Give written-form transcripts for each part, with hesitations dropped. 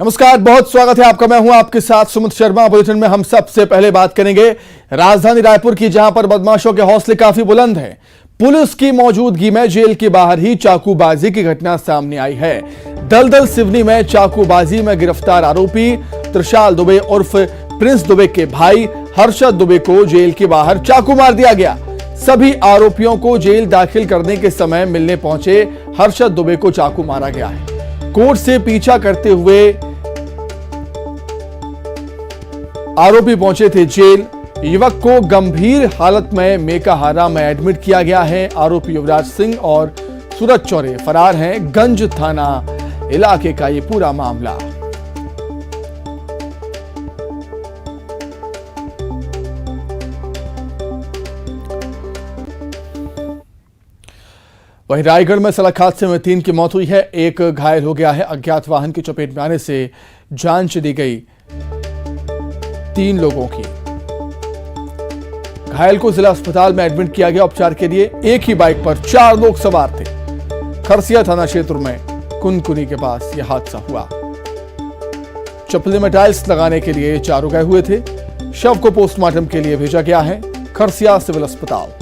नमस्कार, बहुत स्वागत है आपका। मैं हूं आपके साथ सुमित शर्मा। बुलेटिन में हम सबसे पहले बात करेंगे राजधानी रायपुर की, जहां पर बदमाशों के हौसले काफी बुलंद हैं। पुलिस की मौजूदगी में जेल के बाहर ही चाकूबाजी की घटना सामने आई है। दलदल सिवनी में चाकूबाजी में गिरफ्तार आरोपी त्रिशाल दुबे उर्फ प्रिंस दुबे के भाई हर्षद दुबे को जेल के बाहर चाकू मार दिया गया। सभी आरोपियों को जेल दाखिल करने के समय मिलने पहुंचे हर्षद दुबे को चाकू मारा गया है। कोर्ट से पीछा करते हुए आरोपी पहुंचे थे जेल। युवक को गंभीर हालत में मेकाहारा में एडमिट किया गया है। आरोपी युवराज सिंह और सूरज चौरे फरार हैं। गंज थाना इलाके का ये पूरा मामला। वहीं रायगढ़ में सड़क हादसे में 3 की मौत हुई है, 1 घायल हो गया है। अज्ञात वाहन की चपेट में आने से जान चली गई 3 लोगों की। घायल को जिला अस्पताल में एडमिट किया गया उपचार के लिए। एक ही बाइक पर 4 लोग सवार थे। खरसिया थाना क्षेत्र में कुनकुनी के पास यह हादसा हुआ। चप्पले में टाइल्स लगाने के लिए चारों गए हुए थे। शव को पोस्टमार्टम के लिए भेजा गया है खरसिया सिविल अस्पताल।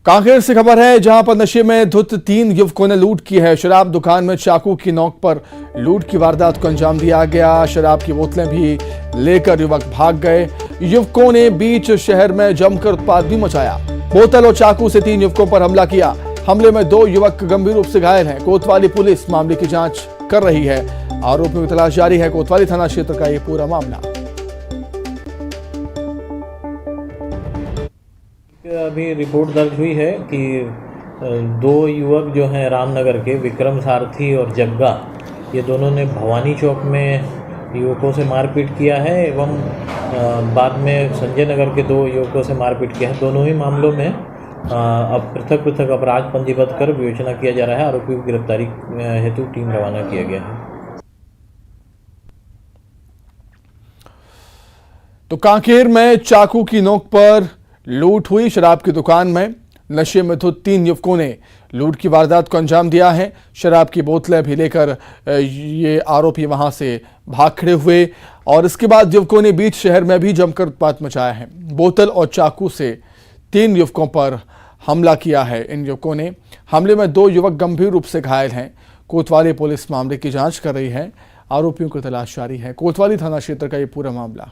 कांकेर से खबर है, जहां पर नशे में धुत 3 युवकों ने लूट की है। शराब दुकान में चाकू की नोक पर लूट की वारदात को अंजाम दिया गया। शराब की बोतलें भी लेकर युवक भाग गए। युवकों ने बीच शहर में जमकर उत्पात भी मचाया। बोतल और चाकू से 3 युवकों पर हमला किया। हमले में 2 युवक गंभीर रूप से घायल हैं। कोतवाली पुलिस मामले की जांच कर रही है। आरोपियों की तलाश जारी है। कोतवाली थाना क्षेत्र का यह पूरा मामला। अभी रिपोर्ट दर्ज हुई है कि 2 युवक जो हैं रामनगर के, विक्रम सारथी और जग्गा, ये दोनों ने भवानी चौक में युवकों से मारपीट किया है एवं बाद में संजय नगर के 2 युवकों से मारपीट किया है। दोनों ही मामलों में अब पृथक पृथक अपराध पंजीबद्ध कर विवेचना किया जा रहा है। आरोपियों की गिरफ्तारी हेतु टीम रवाना किया गया है। तो कांकेर में चाकू की नोक पर लूट हुई। शराब की दुकान में नशे में धुत 3 युवकों ने लूट की वारदात को अंजाम दिया है। शराब की बोतलें भी लेकर ये आरोपी वहां से भाग खड़े हुए और इसके बाद युवकों ने बीच शहर में भी जमकर उत्पात मचाया है। बोतल और चाकू से 3 युवकों पर हमला किया है। इन युवकों ने हमले में 2 युवक गंभीर रूप से घायल हैं। कोतवाली पुलिस मामले की जांच कर रही है। आरोपियों की तलाश जारी है। कोतवाली थाना क्षेत्र का यह पूरा मामला।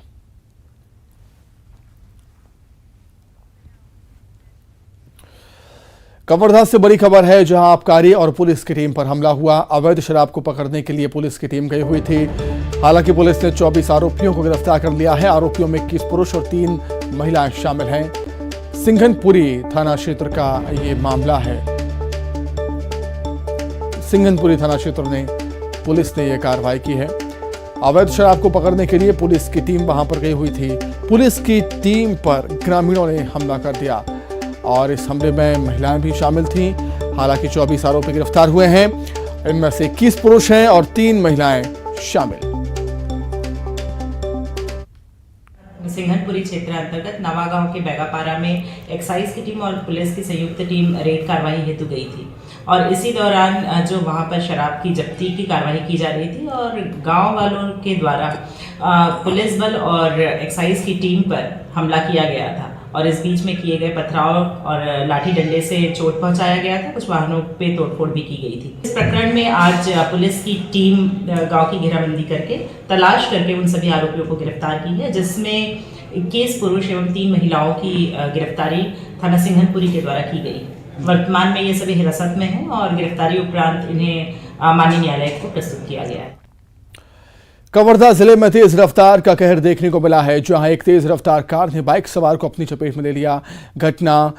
कवर्धा से बड़ी खबर है, जहां आबकारी और पुलिस की टीम पर हमला हुआ। अवैध शराब को पकड़ने के लिए पुलिस की टीम गई हुई थी। हालांकि पुलिस ने 24 आरोपियों को गिरफ्तार कर लिया है। आरोपियों में 21 पुरुष और 3 महिलाएं शामिल हैं। सिंघनपुरी थाना क्षेत्र का ये मामला है। सिंघनपुरी थाना क्षेत्र ने पुलिस ने यह कार्रवाई की है। अवैध शराब को पकड़ने के लिए पुलिस की टीम वहां पर गई हुई थी। पुलिस की टीम पर ग्रामीणों ने हमला कर दिया और इस हमले में महिलाएं भी शामिल थीं। हालांकि 24 आरोपी गिरफ्तार हुए हैं। इनमें से 21 पुरुष हैं और 3 महिलाएं शामिल। सिंघनपुरी क्षेत्र अंतर्गत नवागांव के बैगापारा में एक्साइज की टीम और पुलिस की संयुक्त टीम रेड कार्रवाई हेतु गई थी और इसी दौरान जो वहां पर शराब की जब्ती की कार्रवाई की जा रही थी और गांव वालों के द्वारा पुलिस बल और एक्साइज की टीम पर हमला किया गया था और इस बीच में किए गए पथराव और लाठी डंडे से चोट पहुंचाया गया था। कुछ वाहनों पे तोड़फोड़ भी की गई थी। इस प्रकरण में आज पुलिस की टीम गांव की घेराबंदी करके तलाश करके उन सभी आरोपियों को गिरफ्तार की है, जिसमें 21 पुरुष एवं 3 महिलाओं की गिरफ्तारी थाना सिंघनपुरी के द्वारा की गई। वर्तमान में ये सभी हिरासत में हैं और गिरफ्तारी उपरांत इन्हें माननीय न्यायालय को प्रस्तुत किया गया है। कवर्धा जिले में तेज रफ्तार का कहर देखने को मिला है, जहां एक तेज रफ्तार कार ने बाइक सवार को अपनी चपेट में ले लिया। घटना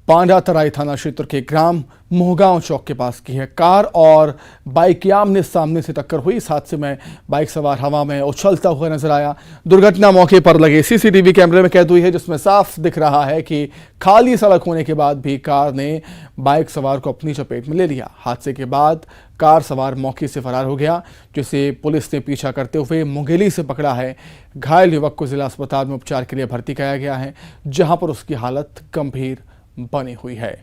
पांडा तराई थाना क्षेत्र के ग्राम मोहगांव चौक के पास की है। कार और बाइक की आमने सामने से टक्कर हुई। इस हादसे में बाइक सवार हवा में उछलता हुआ नजर आया। दुर्घटना मौके पर लगे सीसीटीवी कैमरे में कैद हुई है, जिसमें साफ दिख रहा है कि खाली सड़क होने के बाद भी कार ने बाइक सवार को अपनी चपेट में ले लिया। हादसे के बाद कार सवार मौके से फरार हो गया, जिसे पुलिस ने पीछा करते हुए मुंगेली से पकड़ा है। घायल युवक को जिला अस्पताल में उपचार के लिए भर्ती कराया गया है, जहां पर उसकी हालत गंभीर बनी हुई है।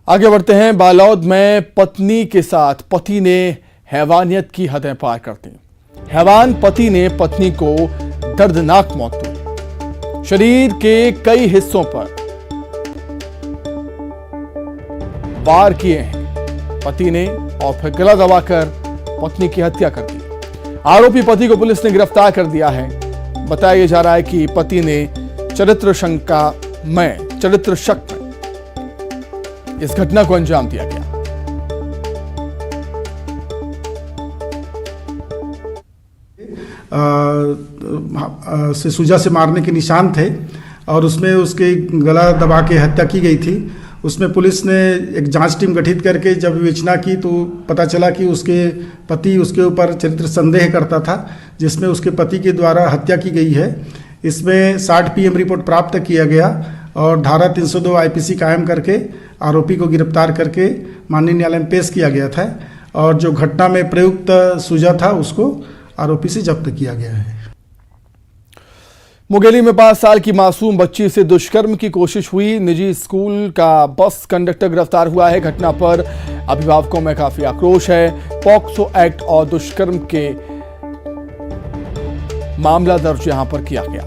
आगे बढ़ते हैं। बालौद में पत्नी के साथ पति ने हैवानियत की हदें पार कर दी। हैवान पति ने पत्नी को दर्दनाक मौत दी। शरीर के कई हिस्सों पर वार किए हैं पति ने और फिर गला दबाकर पत्नी की हत्या कर दी। आरोपी पति को पुलिस ने गिरफ्तार कर दिया है। बताया जा रहा है कि पति ने चरित्र शक में इस घटना को अंजाम दिया गया। सुजा से मारने के निशान थे और उसमें उसके गला दबा के हत्या की गई थी। उसमें पुलिस ने एक जांच टीम गठित करके जब विवेचना की तो पता चला कि उसके पति उसके ऊपर चरित्र संदेह करता था, जिसमें उसके पति के द्वारा हत्या की गई है। इसमें 60 PM रिपोर्ट प्राप्त किया गया और धारा 302 IPC कायम करके आरोपी को गिरफ्तार करके माननीय न्यायालय में पेश किया गया था और जो घटना में प्रयुक्त सुजा था उसको आरोपी से जब्त किया गया है। मुंगेली में 5 साल की मासूम बच्ची से दुष्कर्म की कोशिश हुई। निजी स्कूल का बस कंडक्टर गिरफ्तार हुआ है। घटना पर अभिभावकों में काफी आक्रोश है। पॉक्सो एक्ट और दुष्कर्म के मामला दर्ज यहां पर किया गया।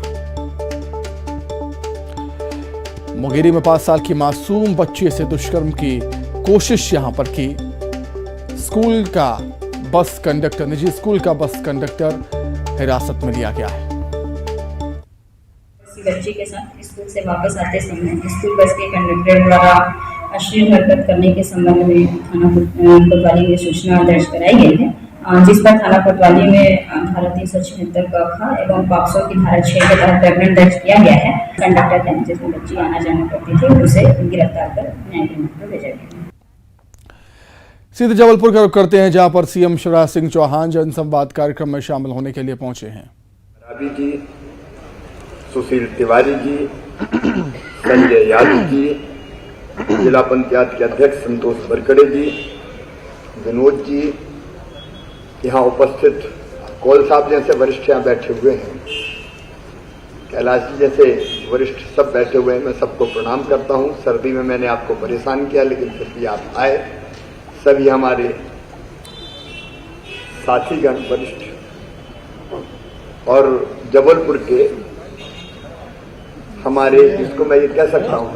मुंगेली में 5 साल की मासूम बच्ची से दुष्कर्म की कोशिश यहां पर की। स्कूल का बस कंडक्टर, निजी स्कूल का बस कंडक्टर हिरासत में लिया गया है। बच्ची के साथ स्कूल से वापस आते समय स्कूल बस के कंडक्टर द्वारा अश्लील हरकत करने के संबंध में थाना कोतवाली में सूचना दर्ज कराई गई है, जिस पर थाना कोतवाली में धारा 376 का एवं पॉक्सो की धारा 6 के तहत प्रकरण दर्ज किया गया है। कंडक्टर है जिसमें बच्ची आना जाना करती थी, उसे गिरफ्तार कर न्यायिक रिमांड पर भेजा गया। सीधे जबलपुर का रुख करते हैं, जहां पर सीएम शिवराज सिंह चौहान जनसंवाद कार्यक्रम में शामिल होने के लिए पहुंचे हैं। रवि जी, सुशील तिवारी जी, संजय यादव जी, जिला पंचायत के अध्यक्ष संतोष बरकड़े जी, विनोद जी, यहाँ उपस्थित कौल साहब जैसे वरिष्ठ यहाँ बैठे हुए हैं, कैलाश जी जैसे वरिष्ठ सब बैठे हुए हैं। मैं सबको प्रणाम करता हूँ। सर्दी में मैंने आपको परेशान किया, लेकिन फिर भी आप आए। सभी हमारे साथीगण वरिष्ठ और जबलपुर के हमारे, जिसको मैं ये कह सकता हूँ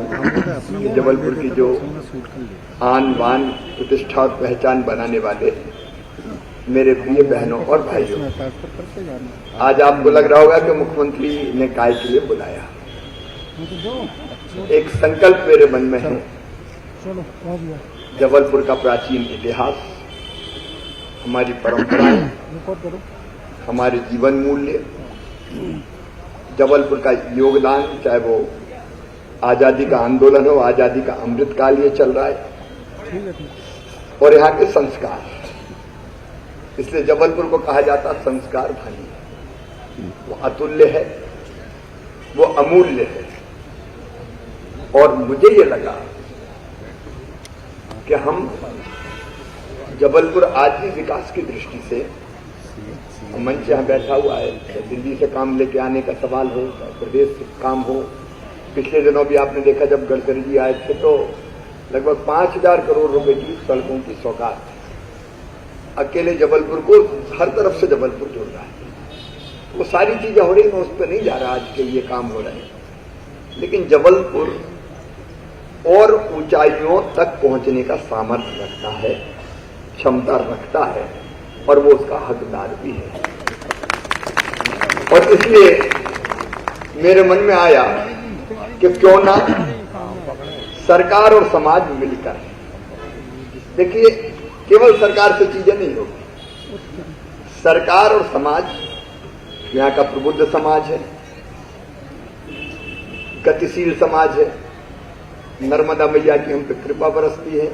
कि जबलपुर की जो आन बान प्रतिष्ठा और पहचान बनाने वाले मेरे प्रिय बहनों और भाइयों, आज आपको लग रहा होगा कि मुख्यमंत्री ने काय के लिए बुलाया। एक संकल्प मेरे मन में है। जबलपुर का प्राचीन इतिहास, हमारी परंपराएं, हमारे जीवन मूल्य, जबलपुर का योगदान, चाहे वो आजादी का आंदोलन हो, आजादी का अमृतकाल ये चल रहा है, और यहाँ के संस्कार। इसलिए जबलपुर को कहा जाता संस्कार धनी। वो अतुल्य है, वो अमूल्य है। और मुझे ये लगा कि हम जबलपुर आज भी विकास की दृष्टि से, मंच यहाँ बैठा हुआ है, दिल्ली से काम लेके आने का सवाल हो, प्रदेश से काम हो। पिछले दिनों भी आपने देखा जब गडकरी जी आए थे तो लगभग 5000 करोड़ रुपए की सड़कों की सौगात थी। अकेले जबलपुर को हर तरफ से जबलपुर जुड़ रहा है। वो सारी चीजें हो रही, मैं उस पर नहीं जा रहा आज के ये काम हो रहे हैं, लेकिन जबलपुर और ऊंचाइयों तक पहुंचने का सामर्थ्य रखता है, क्षमता रखता है, और वो उसका हकदार भी है। और इसलिए मेरे मन में आया कि क्यों ना सरकार और समाज मिलकर, देखिए केवल सरकार से चीजें नहीं होगी। सरकार और समाज, यहाँ का प्रबुद्ध समाज है, गतिशील समाज है, नर्मदा मैया की हम पे कृपा बरसती है,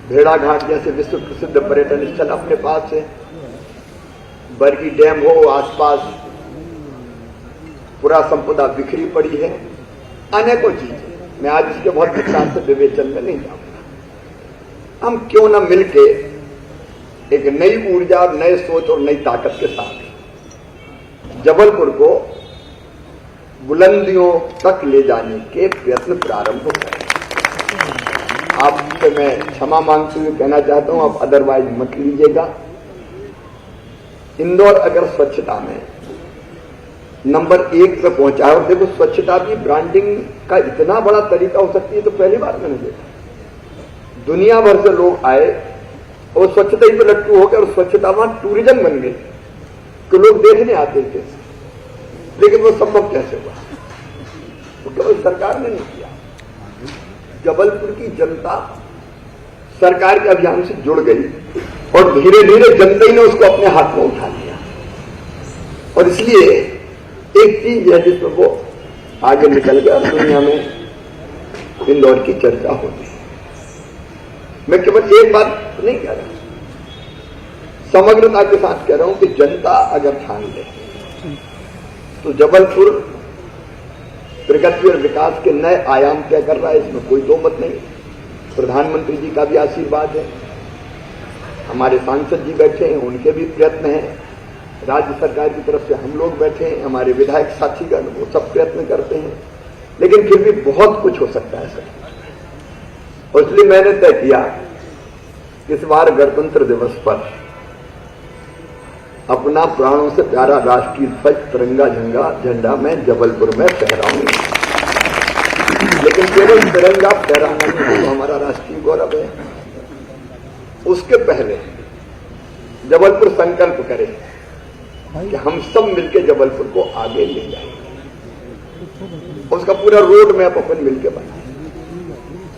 भेड़ाघाट जैसे विश्व प्रसिद्ध पर्यटन स्थल अपने पास है, बरगी डैम हो आसपास, पुरा संपदा बिखरी पड़ी है, अनेकों चीजें। मैं आज इसके बहुत विस्तार से विवेचन में नहीं जाऊंगा। हम क्यों न मिलके एक नई ऊर्जा, नए सोच और नई ताकत के साथ जबलपुर को बुलंदियों तक ले जाने के प्रयत्न प्रारंभ हो गए। आपसे मैं क्षमा मांगते हुए कहना चाहता हूं, आप अदरवाइज मत लीजिएगा। इंदौर अगर स्वच्छता में नंबर 1 पे पहुंचा है, और देखो स्वच्छता भी ब्रांडिंग का इतना बड़ा तरीका हो सकती है तो पहली बार मैंने देखा। दुनिया भर से लोग आए और स्वच्छता ही पे लट्टू हो गए और स्वच्छता वहां टूरिज्म बन गई तो लोग देखने आते थे। लेकिन वो संभव कैसे हुआ? वो केवल सरकार ने नहीं किया, जबलपुर की जनता सरकार के अभियान से जुड़ गई और धीरे धीरे जनता ही ने उसको अपने हाथ में उठा लिया। और इसलिए एक चीज है जिसमें वो आगे निकल गया, दुनिया में इंदौर की चर्चा होती है। मैं केवल एक बात नहीं कह रहा, समग्रता के साथ कह रहा हूं कि जनता अगर ठान ले तो जबलपुर प्रगति और विकास के नए आयाम तय कर रहा है, इसमें कोई दो मत नहीं। प्रधानमंत्री जी का भी आशीर्वाद है, हमारे सांसद जी बैठे हैं, उनके भी प्रयत्न हैं, राज्य सरकार की तरफ से हम लोग बैठे हैं, हमारे विधायक साथीगण वो सब प्रयत्न करते हैं। लेकिन फिर भी बहुत कुछ हो सकता है सर। और इसलिए मैंने तय किया इस बार गणतंत्र दिवस पर अपना प्राणों से प्यारा राष्ट्रीय ध्वज तिरंगा झंडा मैं जबलपुर में फहराऊंगा। लेकिन केवल तिरंगा फहराना नहीं, तो हमारा राष्ट्रीय गौरव है। उसके पहले जबलपुर संकल्प करे कि हम सब मिलकर जबलपुर को आगे ले जाएंगे। उसका पूरा रोड मैप अपन मिलकर बनाए।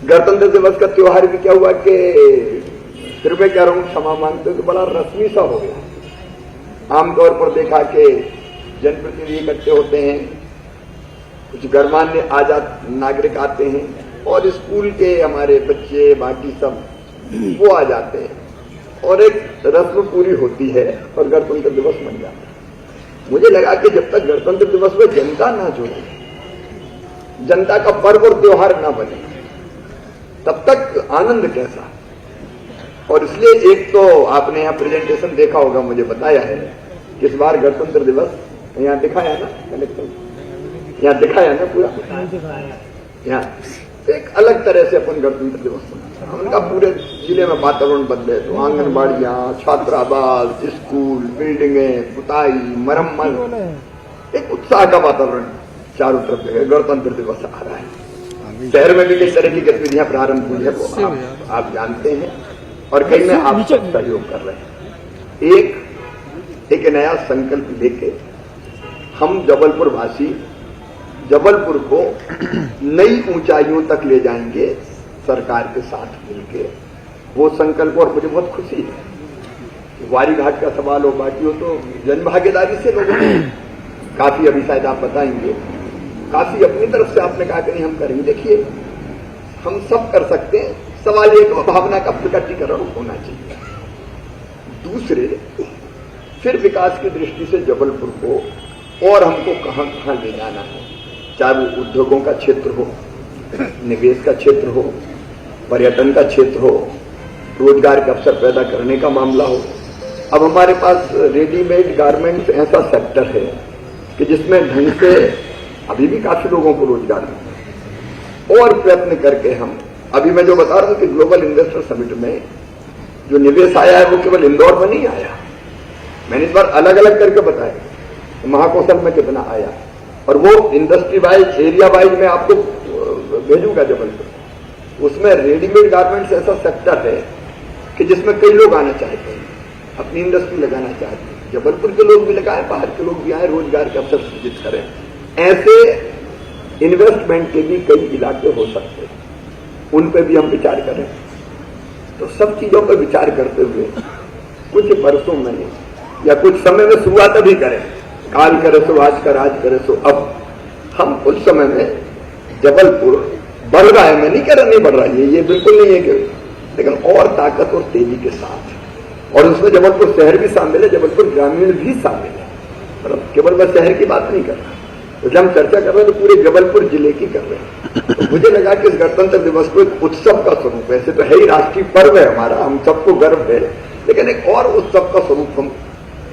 गणतंत्र दिवस का त्योहार भी क्या हुआ कि फिर मैं कह रहा हूं, क्षमा मांगते हो, कि बड़ा रस्मी सा हो गया। आमतौर पर देखा कि जनप्रतिनिधि इकट्ठे होते हैं, कुछ गणमान्य आजाद नागरिक आते हैं और स्कूल के हमारे बच्चे बाकी सब वो आ जाते हैं और एक रस्म पूरी होती है और गणतंत्र दिवस बन जाता है। मुझे लगा कि जब तक गणतंत्र दिवस में जनता ना जुड़े, जनता का पर्व और त्योहार ना बने, तब तक आनंद कैसा। और इसलिए एक तो आपने यहाँ प्रेजेंटेशन देखा होगा, मुझे बताया है कि इस बार गणतंत्र दिवस यहाँ दिखाया ना, कलेक्टर यहाँ दिखाया ना पूरा, यहाँ एक अलग तरह से अपन गणतंत्र दिवस उनका पूरे जिले में वातावरण बदले। तो आंगनबाड़ियां, छात्रावास, स्कूल, बिल्डिंगें, पुताई, मरम्मत, एक उत्साह का वातावरण चारों तरफ जगह। गणतंत्र दिवस आ रहा है, शहर में भी कई तरह की गतिविधियां प्रारंभ हुई है, वो आप जानते हैं, और कई में आप सब सहयोग कर रहे हैं। एक नया संकल्प लेके हम जबलपुर वासी जबलपुर को नई ऊंचाइयों तक ले जाएंगे सरकार के साथ मिलके। वो संकल्प, और मुझे बहुत खुशी है वारी घाट का सवाल हो, बाकी हो तो जन भागीदारी से लोगों ने काफी, अभी शायद आप बताएंगे, काफी अपनी तरफ से आपने कहा कि नहीं हम करेंगे। देखिए हम सब कर सकते हैं, सवाल एक भावना का प्रकटीकरण होना चाहिए। दूसरे, फिर विकास की दृष्टि से जबलपुर को और हमको कहां कहां ले जाना है, चाहे वो उद्योगों का क्षेत्र हो, निवेश का क्षेत्र हो, पर्यटन का क्षेत्र हो, रोजगार के अवसर पैदा करने का मामला हो। अब हमारे पास रेडीमेड गारमेंट्स ऐसा सेक्टर है कि जिसमें ढंग से अभी भी काफी लोगों को रोजगार है। और प्रयत्न करके हम, अभी मैं जो बता रहा हूं कि ग्लोबल इन्वेस्टर समिट में जो निवेश आया है वो केवल इंदौर में नहीं आया, मैंने इस बार अलग अलग करके बताया महाकौशल में कितना आया, और वो इंडस्ट्री वाइज, एरिया वाइज मैं आपको भेजूंगा जबलपुर। उसमें रेडीमेड गारमेंट्स ऐसा सेक्टर है कि जिसमें कई लोग आना चाहते हैं, अपनी इंडस्ट्री लगाना चाहते हैं। जबलपुर के लोग भी लगाए, बाहर के लोग भी आए, रोजगार के अवसर सृजित करें। ऐसे इन्वेस्टमेंट के भी कई इलाके हो सकते हैं, उन पर भी हम विचार करें। तो सब चीजों पर विचार करते हुए कुछ वर्षों में या कुछ समय में शुरुआत अभी करें, काल करे सो आज कर, आज करे सो अब। हम उस समय में जबलपुर बढ़ रहा है, मैं नहीं कह रहा नहीं बढ़ रहा है, ये बिल्कुल नहीं है कि, लेकिन और ताकत और तेजी के साथ। और उसमें जबलपुर शहर भी शामिल है, जबलपुर ग्रामीण भी शामिल है। मतलब केवल मैं शहर की बात नहीं कर रहा, तो जब हम चर्चा कर रहे हैं तो पूरे जबलपुर जिले की कर रहे हैं। तो मुझे लगा कि इस गणतंत्र दिवस को एक उत्सव का स्वरूप, ऐसे तो है ही राष्ट्रीय पर्व है हमारा, हम सबको गर्व है, लेकिन एक और उत्सव का स्वरूप हम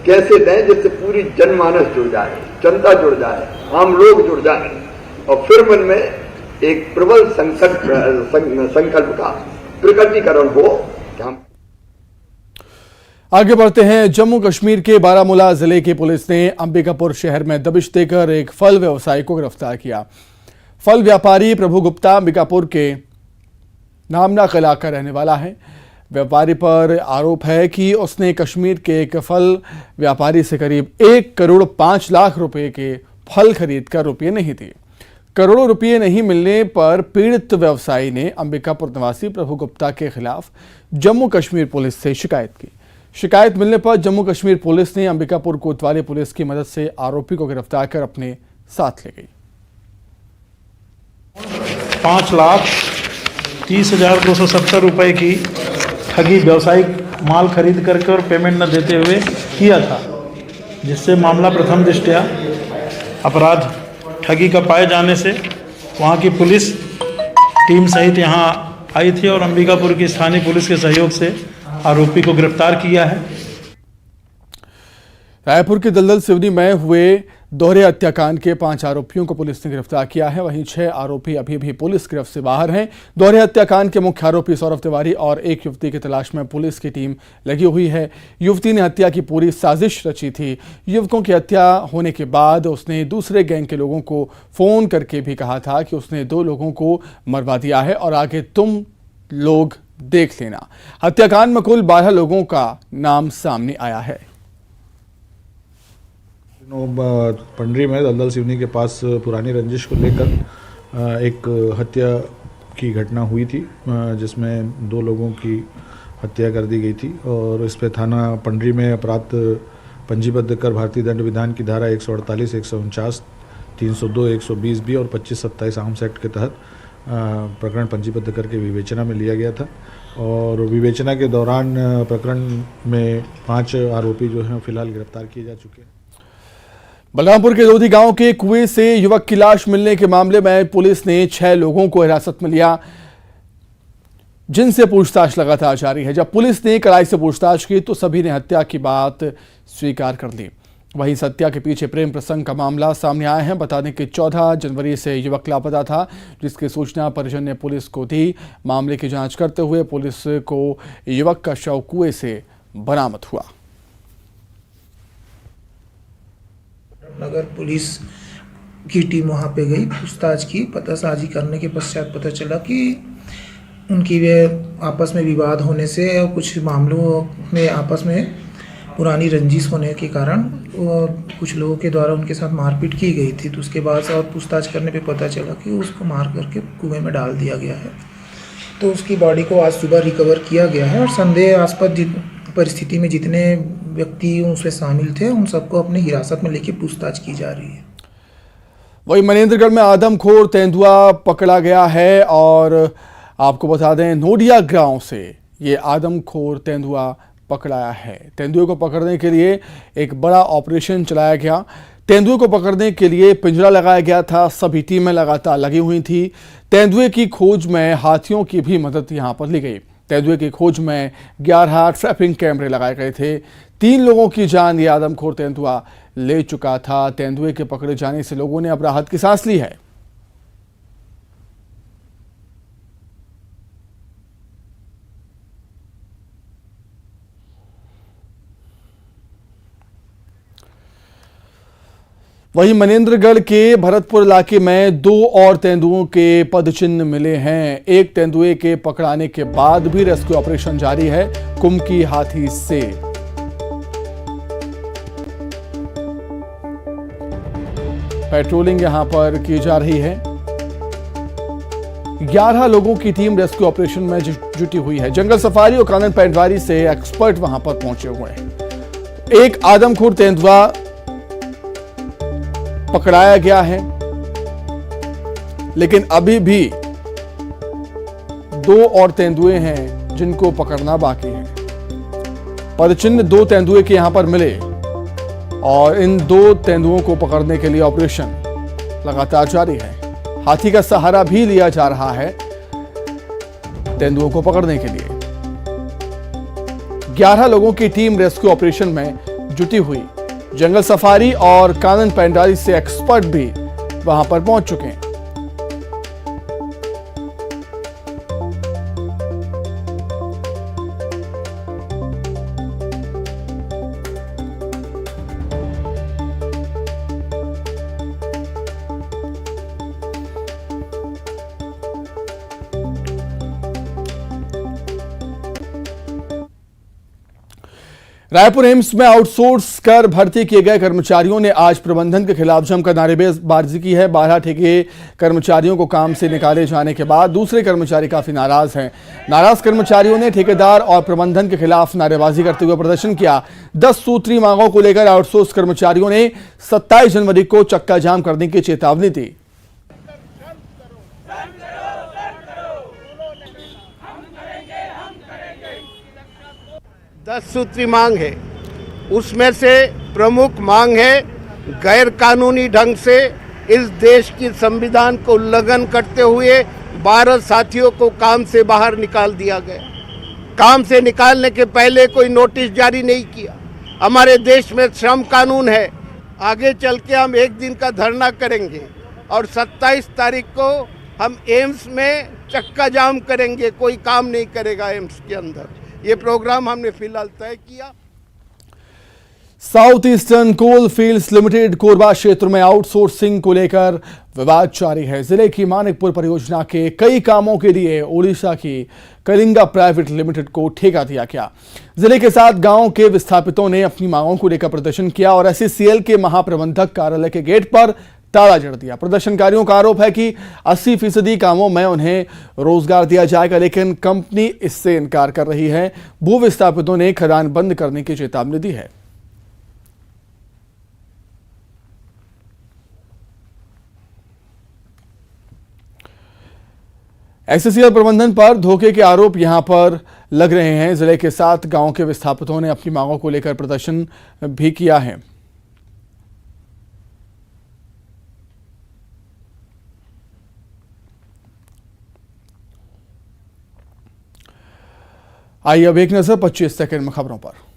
कैसे दें जिससे पूरी जनमानस जुड़ जाए, जनता जुड़ जाए, आम लोग जुड़ जाए और फिर मन में एक प्रबल संकल्प का प्रकटीकरण हो कि हम। आगे बढ़ते हैं। जम्मू कश्मीर के बारामूला जिले की पुलिस ने अंबिकापुर शहर में दबिश देकर एक फल व्यवसायी को गिरफ्तार किया। फल व्यापारी प्रभु गुप्ता अंबिकापुर के नामना किला का रहने वाला है। व्यापारी पर आरोप है कि उसने कश्मीर के एक फल व्यापारी से करीब 1 करोड़ 5 लाख रुपए के फल खरीदकर रुपये नहीं दिए। करोड़ों रुपये नहीं मिलने पर पीड़ित व्यवसायी ने अंबिकापुर निवासी प्रभु गुप्ता के खिलाफ जम्मू कश्मीर पुलिस से शिकायत की। शिकायत मिलने पर जम्मू कश्मीर पुलिस ने अंबिकापुर कोतवाली पुलिस की मदद से आरोपी को गिरफ्तार कर अपने साथ ले गई। 5,30,270 रुपए की ठगी व्यवसायिक माल खरीद करके और पेमेंट न देते हुए किया था, जिससे मामला प्रथम दृष्टया अपराध ठगी का पाए जाने से वहां की पुलिस टीम सहित यहां आई थी और अंबिकापुर की स्थानीय पुलिस के सहयोग से आरोपी को गिरफ्तार किया है। रायपुर के दलदल सिवनी में हुए दोहरे हत्याकांड के 5 आरोपियों को पुलिस ने गिरफ्तार किया है। वहीं 6 आरोपी अभी भी पुलिस गिरफ्त से बाहर हैं। दोहरे हत्याकांड के मुख्य आरोपी सौरभ तिवारी और एक युवती की तलाश में पुलिस की टीम लगी हुई है। युवती ने हत्या की पूरी साजिश रची थी। युवकों की हत्या होने के बाद उसने दूसरे गैंग के लोगों को फोन करके भी कहा था कि उसने 2 लोगों को मरवा दिया है और आगे तुम लोग देख लेना। हत्याकांड में कुल 12 लोगों का नाम सामने आया है। पंडरी में दलदल सिवनी के पास पुरानी रंजिश को लेकर एक हत्या की घटना हुई थी, जिसमें 2 लोगों की हत्या कर दी गई थी और इस पे थाना पंडरी में अपराध पंजीबद्ध कर भारतीय दंड विधान की धारा 148, 149, 302, 120 बी और 25-27 आर्म्स एक्ट के तहत प्रकरण पंजीबद्ध करके विवेचना में लिया गया था और विवेचना के दौरान प्रकरण में 5 आरोपी जो हैं फिलहाल गिरफ्तार किए जा चुके हैं। बलरामपुर के लोधी गांव के कुएं से युवक की लाश मिलने के मामले में पुलिस ने 6 लोगों को हिरासत में लिया, जिनसे पूछताछ लगातार जारी है। जब पुलिस ने कड़ाई से पूछताछ की तो सभी ने हत्या की बात स्वीकार कर ली। वहीं इस हत्या के पीछे प्रेम प्रसंग का मामला सामने आया है। बता दें कि 14 जनवरी से युवक लापता था, जिसकी सूचना परिजन ने पुलिस को दी। मामले की जांच करते हुए पुलिस को युवक का शव कुएं से बरामद हुआ। नगर पुलिस की टीम वहाँ पे गई, पूछताछ की। पतासाजी करने के पश्चात पता चला कि उनकी वे आपस में विवाद होने से और कुछ मामलों में आपस में पुरानी रंजिश होने के कारण कुछ लोगों के द्वारा उनके साथ मारपीट की गई थी। तो उसके बाद और पूछताछ करने पे पता चला कि उसको मार करके कुएं में डाल दिया गया है। तो उसकी बॉडी को आज सुबह रिकवर किया गया है और संदेहास्पद परिस्थिति में जितने व्यक्ति उसमें शामिल थे उन सबको अपने हिरासत में लेके पूछताछ की जा रही है। वही मनेंद्रगढ़ में आदमखोर तेंदुआ पकड़ा गया है और आपको बता दें नोडिया गांव से ये आदमखोर तेंदुआ पकड़ाया है। तेंदुए को पकड़ने के लिए एक बड़ा ऑपरेशन चलाया गया। तेंदुए को पकड़ने के लिए पिंजरा लगाया गया था। सभी टीमें लगातार लगी हुई थी। तेंदुए की खोज में हाथियों की भी मदद यहां पर ली गई। तेंदुए की खोज में 11 ट्रैपिंग कैमरे लगाए गए थे। 3 लोगों की जान ये आदमखोर तेंदुआ ले चुका था। तेंदुए के पकड़े जाने से लोगों ने अब राहत की सांस ली है। वहीं मनेंद्रगढ़ के भरतपुर इलाके में 2 और तेंदुओं के पदचिन्ह मिले हैं। एक तेंदुए के पकड़ाने के बाद भी रेस्क्यू ऑपरेशन जारी है। कुमकी हाथी से पेट्रोलिंग यहां पर की जा रही है। 11 लोगों की टीम रेस्क्यू ऑपरेशन में जुटी हुई है। जंगल सफारी और कानन पैंटवारी से एक्सपर्ट वहां पर पहुंचे हुए हैं। एक आदमखोर तेंदुआ पकड़ाया गया है, लेकिन अभी भी 2 और तेंदुए हैं जिनको पकड़ना बाकी है। पदचिन्ह 2 तेंदुए के यहां पर मिले और इन 2 तेंदुओं को पकड़ने के लिए ऑपरेशन लगातार जारी है। हाथी का सहारा भी लिया जा रहा है तेंदुओं को पकड़ने के लिए। 11 लोगों की टीम रेस्क्यू ऑपरेशन में जुटी हुई। जंगल सफारी और कानन पेंडारी से एक्सपर्ट भी वहां पर पहुंच चुके हैं। रायपुर एम्स में आउटसोर्स कर भर्ती किए गए कर्मचारियों ने आज प्रबंधन के खिलाफ जमकर नारेबाजी की है। 12 ठेके कर्मचारियों को काम से निकाले जाने के बाद दूसरे कर्मचारी काफी नाराज हैं। नाराज कर्मचारियों ने ठेकेदार और प्रबंधन के खिलाफ नारेबाजी करते हुए प्रदर्शन किया। 10 सूत्री मांगों को लेकर आउटसोर्स कर्मचारियों ने 27 जनवरी को चक्का जाम करने की चेतावनी दी। 10 सूत्री मांग है, उसमें से प्रमुख मांग है गैर कानूनी ढंग से इस देश की संविधान को उल्लंघन करते हुए 12 साथियों को काम से बाहर निकाल दिया गया। काम से निकालने के पहले कोई नोटिस जारी नहीं किया। हमारे देश में श्रम कानून है। आगे चल के हम एक दिन का धरना करेंगे और 27 तारीख को हम एम्स में चक्का जाम करेंगे। कोई काम नहीं करेगा एम्स के अंदर। ये प्रोग्राम हमने फिलहाल तय किया। साउथ ईस्टर्न कोल फील्ड्स लिमिटेड कोरबा क्षेत्र में आउटसोर्सिंग को लेकर विवाद जारी है। जिले की मानिकपुर परियोजना के कई कामों के लिए ओडिशा की कलिंगा प्राइवेट लिमिटेड को ठेका दिया गया। जिले के साथ गांव के विस्थापितों ने अपनी मांगों को लेकर प्रदर्शन किया और SCCL के महाप्रबंधक कार्यालय के गेट पर ताला जड़ दिया। प्रदर्शनकारियों का आरोप है कि 80% कामों में उन्हें रोजगार दिया जाएगा, लेकिन कंपनी इससे इनकार कर रही है। भू विस्थापितों ने खदान बंद करने की चेतावनी दी है। SCCL प्रबंधन पर धोखे के आरोप यहां पर लग रहे हैं। जिले के 7 गांवों के विस्थापितों ने अपनी मांगों को लेकर प्रदर्शन भी किया है। आइए अब एक नजर 25 सेकंड में खबरों पर।